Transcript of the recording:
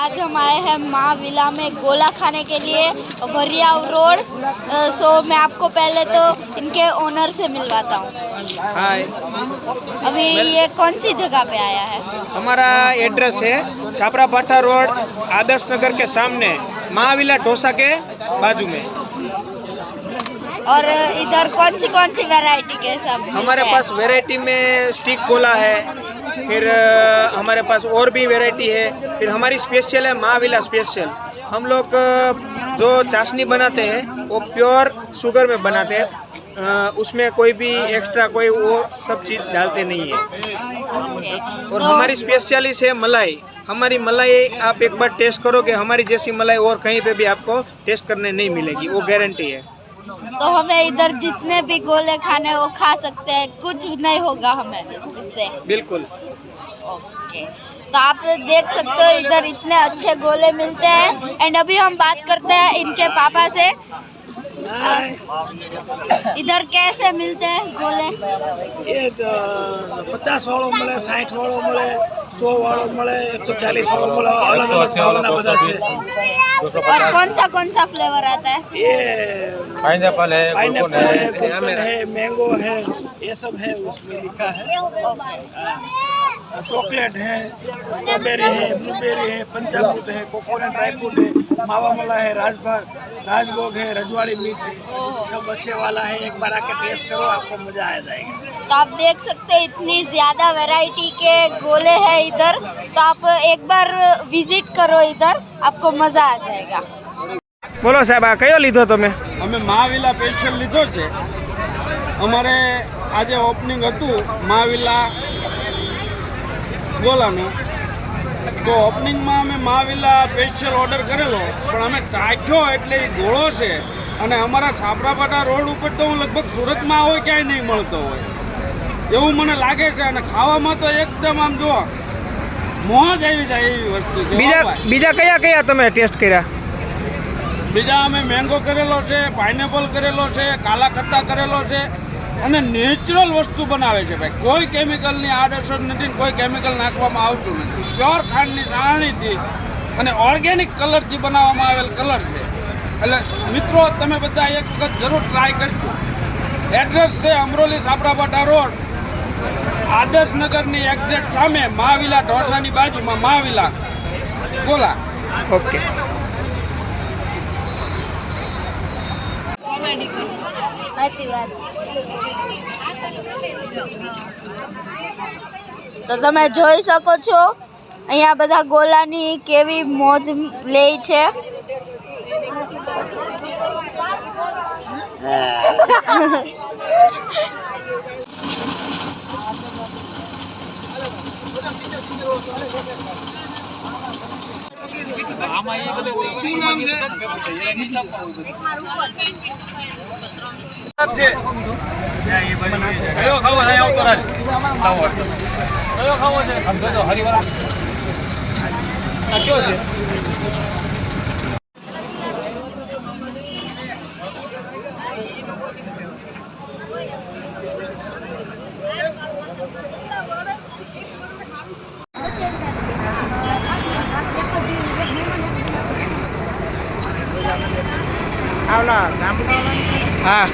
आज हम आए हैं महाविला में गोला खाने के लिए, भरियाव रोड। सो मैं आपको पहले तो इनके ओनर से मिलवाता हूँ। हाय, अभी ये कौन सी जगह पे आया है? हमारा एड्रेस है छापरा पाठा रोड, आदर्श नगर के सामने, महाविला डोसा के बाजू में। और इधर कौन सी वैरायटी के सब हमारे पास वैरायटी में स्टिक गोला है, फिर हमारे पास और भी वैरायटी है। फिर हमारी स्पेशल है महाविला स्पेशल। हम लोग जो चाशनी बनाते हैं वो प्योर शुगर में बनाते हैं, उसमें कोई भी एक्स्ट्रा कोई वो सब चीज़ डालते नहीं है। और हमारी स्पेशलिस्ट है मलाई। हमारी मलाई आप एक बार टेस्ट करोगे, हमारी जैसी मलाई और कहीं पे भी आपको टेस्ट करने नहीं मिलेगी, वो गारंटी है। तो हमें इधर जितने भी गोले खाने वो खा सकते हैं, कुछ नहीं होगा हमें इससे? बिल्कुल। ओके, तो आप देख सकते हो इधर इतने अच्छे गोले मिलते हैं। एंड अभी हम बात करते हैं इनके पापा से। इधर कैसे मिलते हैं गोले? ये 50 वालों मिले, 60 वालों मिले, 100 वालों मिले, 140 वालों मिले, अलग अलग भावना बता है। और कौन सा फ्लेवर आता है? ये पाइनएप्पल है, कोकोनट है, मैंगो है, ये सब है उसमें लिखा है। चॉकलेट है, स्ट्रॉबेरी है, ब्लूबेरी है, पंचामृत है, कोकोनट ड्राई फ्रूट है, मावा मला है, राजभोग है, रजवाड़ी मिर्च है, सब अच्छे वाला है। एक बार आके टेस्ट करो, आपको मजा आ जाएगा। तो आप देख सकते हैं इतनी ज़्यादा वैरायटी के गोले हैं इधर, तो आप एक बार विजिट करो इधर, आपको मज़ा आ जाएगा। બોલો સાહેબ, આ કયો લીધો તમે? અમે મહાવિલા સ્પેશિયલ લીધો છે। અમારે આજે ઓપનિંગ હતું મહાવિલા ગોલાનું, તો ઓપનિંગમાં અમે મહાવિલા સ્પેશિયલ ઓર્ડર કરેલો, પણ અમે ચાખ્યો એટલે એ ગોળો છે અને અમારા સાબરાપાટા રોડ ઉપર તો હું લગભગ સુરતમાં હોય ક્યાંય નહીં મળતો હોય એવું મને લાગે છે। અને ખાવામાં તો એકદમ આમ જો મોજ આવી જાય એવી વસ્તુ છે। બીજા કયા કયા તમે ટેસ્ટ કર્યા? બીજા અમે મેંગો કરેલો છે, પાઇનેપલ કરેલો છે, કાલા ખટ્ટા કરેલો છે અને નેચરલ વસ્તુ બનાવે છે ભાઈ। કોઈ કેમિકલની આડઅસર નથી, કોઈ કેમિકલ નાખવામાં આવતું નથી। પ્યોર ખાંડની સાણીથી અને ઓર્ગેનિક કલરથી બનાવવામાં આવેલ કલર છે। એટલે મિત્રો તમે બધા એક વખત જરૂર ટ્રાય કરજો। એડ્રેસ છે અમરોલી સાબરાપાટા રોડ, આદર્શ નગરની એક્ઝેક્ટ સામે, મહાવિલા ઢોસાની બાજુમાં મહાવિલા ગોલા। ઓકે, સાચી વાત। તો તમે જોઈ શકો છો અહીંયા બધા ગોલાની કેવી મોજ લે છે। કયો ખાવો છે? આવતો રાજ કયો ખાવો છે? આમ જોજો હરિવાળા આ કયો છે? હા,